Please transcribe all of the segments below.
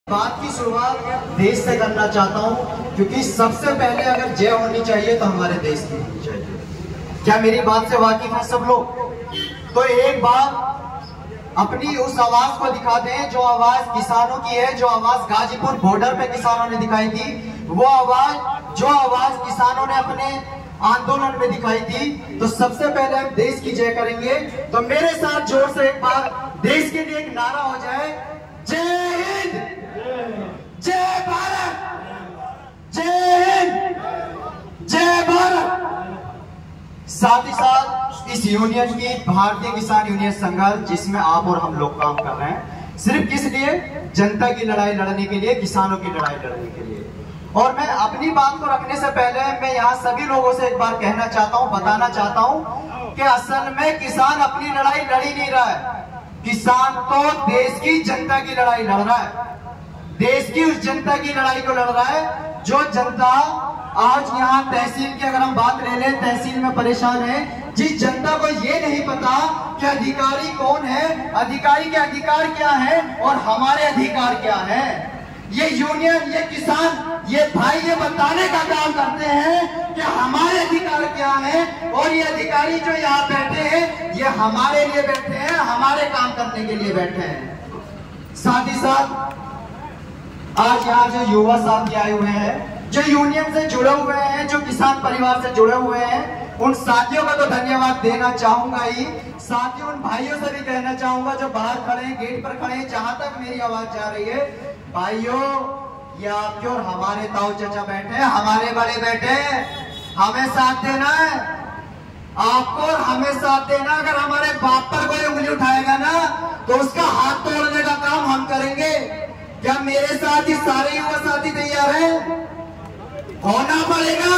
बात की शुरुआत देश से करना चाहता हूं, क्योंकि सबसे पहले अगर जय होनी चाहिए तो हमारे देश की होनी चाहिए। क्या मेरी बात से वाकिफ हैं सब लोग? तो एक बार अपनी उस आवाज को दिखा दें जो आवाज किसानों की है, जो आवाज गाजीपुर बॉर्डर पे किसानों ने दिखाई थी, वो आवाज जो आवाज किसानों ने अपने आंदोलन में दिखाई थी। तो सबसे पहले हम देश की जय करेंगे। तो मेरे साथ जोर से एक बार देश के लिए एक नारा हो जाए, जय हिंद, जय भारत, जय हिंद, जय भारत। साथ ही साथ इस यूनियन की भारतीय किसान यूनियन संघर्ष, जिसमें आप और हम लोग काम कर रहे हैं, सिर्फ किस लिए? जनता की लड़ाई लड़ने के लिए, किसानों की लड़ाई लड़ने के लिए। और मैं अपनी बात को रखने से पहले मैं यहाँ सभी लोगों से एक बार कहना चाहता हूँ, बताना चाहता हूँ कि असल में किसान अपनी लड़ाई लड़ ही नहीं रहा है। किसान तो देश की जनता की लड़ाई लड़ रहा है, देश की उस जनता की लड़ाई को लड़ रहा है जो जनता आज यहाँ तहसील की अगर हम बात ले लें, तहसील में परेशान है। जिस जनता को ये नहीं पता कि अधिकारी कौन है, अधिकारी के अधिकार क्या है और हमारे अधिकार क्या है, ये यूनियन, ये किसान, ये भाई ये बताने का काम करते हैं कि हमारे अधिकार क्या है। और ये अधिकारी जो यहाँ बैठे हैं, ये हमारे लिए बैठे हैं, हमारे काम करने के लिए बैठे हैं। साथ ही साथ आज यहाँ जो युवा साथी आए हुए हैं, जो यूनियन से जुड़े हुए हैं, जो किसान परिवार से जुड़े हुए हैं, उन साथियों का तो धन्यवाद देना चाहूंगा ही। साथ ही उन भाइयों से भी कहना चाहूंगा जो बाहर खड़े हैं, गेट पर खड़े हैं, जहां तक मेरी आवाज जा रही है, भाइयों ये आपके और हमारे ताऊ चाचा बैठे हैं, हमारे बड़े बैठे हैं, हमें साथ देना है, आपको और हमें साथ देना। अगर हमारे बाप पर कोई उंगली उठाएगा ना तो उसका हाथ तोड़ने का काम हम करेंगे। क्या मेरे साथ ही सारे युवा साथी तैयार हैं? होना पड़ेगा।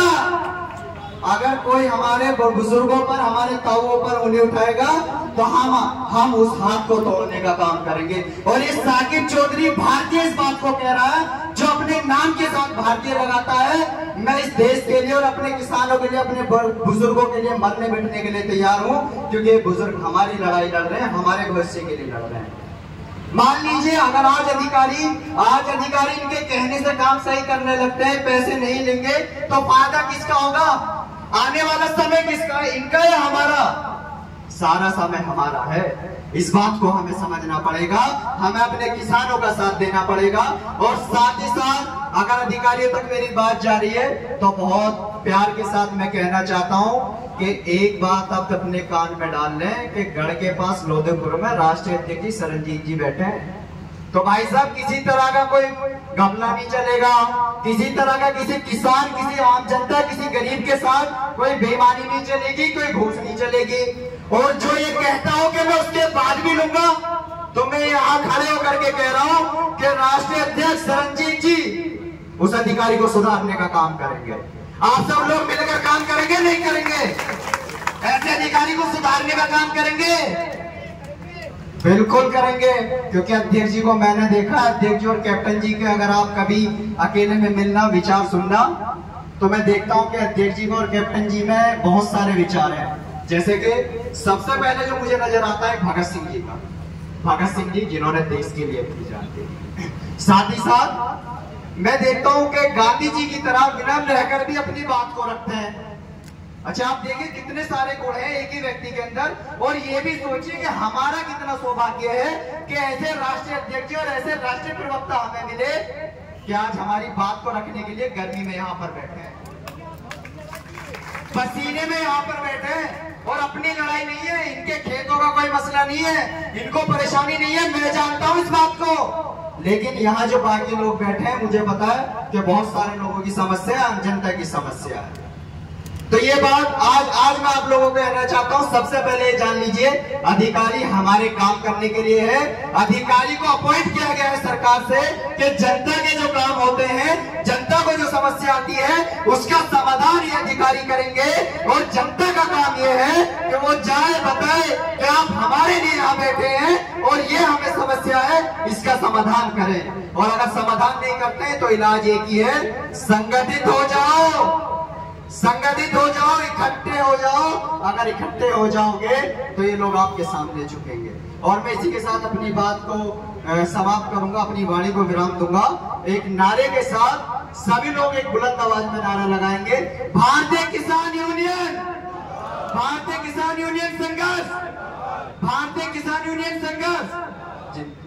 अगर कोई हमारे बुजुर्गों पर, हमारे ताऊओं पर उंगली उठाएगा तो हम उस हाथ को तोड़ने का काम करेंगे। और ये साकिब चौधरी भारतीय इस बात को कह रहा है, जो अपने नाम के साथ भारतीय लगाता है। मैं इस देश के लिए और अपने किसानों के लिए, अपने बुजुर्गों के लिए मरने बैठने के लिए तैयार हूँ, क्योंकि बुजुर्ग हमारी लड़ाई लड़ रहे हैं, हमारे भविष्य के लिए लड़ रहे हैं। मान लीजिए अगर आज अधिकारी इनके कहने से काम सही करने लगते हैं, पैसे नहीं लेंगे, तो फायदा किसका होगा? आने वाला समय किसका है? इनका या हमारा? सारा समय हमारा है। इस बात को हमें समझना पड़ेगा, हमें अपने किसानों का साथ देना पड़ेगा। और साथ ही साथ अगर अधिकारियों तक मेरी बात जा रही है तो बहुत प्यार के साथ मैं कहना चाहता हूं कि एक बात आप अपने कान में डाल लें कि गढ़ के पास लोधेपुर में राष्ट्रीय अध्यक्ष सरनजीत जी बैठे हैं। तो भाई साहब, किसी तरह का कोई घपला नहीं चलेगा, किसी तरह का किसी किसान, किसी आम जनता, किसी गरीब के साथ कोई बेईमानी नहीं चलेगी, कोई घूस नहीं चलेगी। और जो ये कहता हो कि मैं उसके बाद भी लूंगा, तो मैं यहाँ खड़े होकर के कह रहा हूँ कि राष्ट्रीय अध्यक्ष सरनजीत जी उस अधिकारी को सुधारने का काम करेंगे। आप सब लोग मिलकर काम करेंगे, नहीं करेंगे? ऐसे अधिकारी को सुधारने का काम करेंगे, बिल्कुल करेंगे। क्योंकि अध्यक्ष जी को मैंने देखा, अध्यक्ष जी और कैप्टन जी के अगर आप कभी अकेले में मिलना, विचार सुनना, तो मैं देखता हूं कि अध्यक्ष जी को और कैप्टन जी में बहुत सारे विचार हैं। जैसे कि सबसे पहले जो मुझे नजर आता है भगत सिंह जी का, भगत सिंह जी जिन्होंने देश के लिए अपनी जान दी। साथ ही साथ मैं देखता हूं कि गांधी जी की तरह विनम्र रहकर भी अपनी बात को रखते हैं। अच्छा, आप देखिए कितने सारे गुण हैं एक ही व्यक्ति के अंदर। और ये भी सोचिए कि हमारा कितना सौभाग्य है कि ऐसे राष्ट्रीय अध्यक्ष और ऐसे राष्ट्रीय प्रवक्ता हमें मिले कि आज हमारी बात को रखने के लिए गर्मी में यहाँ पर बैठे हैं, पसीने में यहाँ पर बैठे हैं। और अपनी लड़ाई नहीं है, इनके खेतों का कोई मसला नहीं है, इनको परेशानी नहीं है, मैं जानता हूं इस बात को। लेकिन यहाँ जो बाकी लोग बैठे हैं, मुझे पता है कि बहुत सारे लोगों की समस्या है, आम जनता की समस्या है। तो ये बात आज मैं आप लोगों को कहना चाहता हूं। सबसे पहले जान लीजिए, अधिकारी हमारे काम करने के लिए है। अधिकारी को अपॉइंट किया गया है सरकार से कि जनता के जो काम होते हैं, जनता को जो समस्या आती है, उसका समाधान ये अधिकारी करेंगे। और जनता का काम ये है कि वो जाए, बताए कि आप हमारे लिए यहाँ बैठे हैं और ये हमें समस्या है, इसका समाधान करें। और अगर समाधान नहीं करते हैं तो इलाज एक ही है, संगठित हो जाओ, संगठित हो जाओ, इकट्ठे हो जाओ। अगर इकट्ठे हो जाओगे तो ये लोग आपके सामने झुकेंगे। और मैं इसी के साथ अपनी बात को समाप्त करूंगा, अपनी वाणी को विराम दूंगा। एक नारे के साथ सभी लोग एक बुलंद आवाज में नारा लगाएंगे, भारतीय किसान यूनियन, भारतीय किसान यूनियन संघर्ष, भारतीय किसान यूनियन संघर्ष।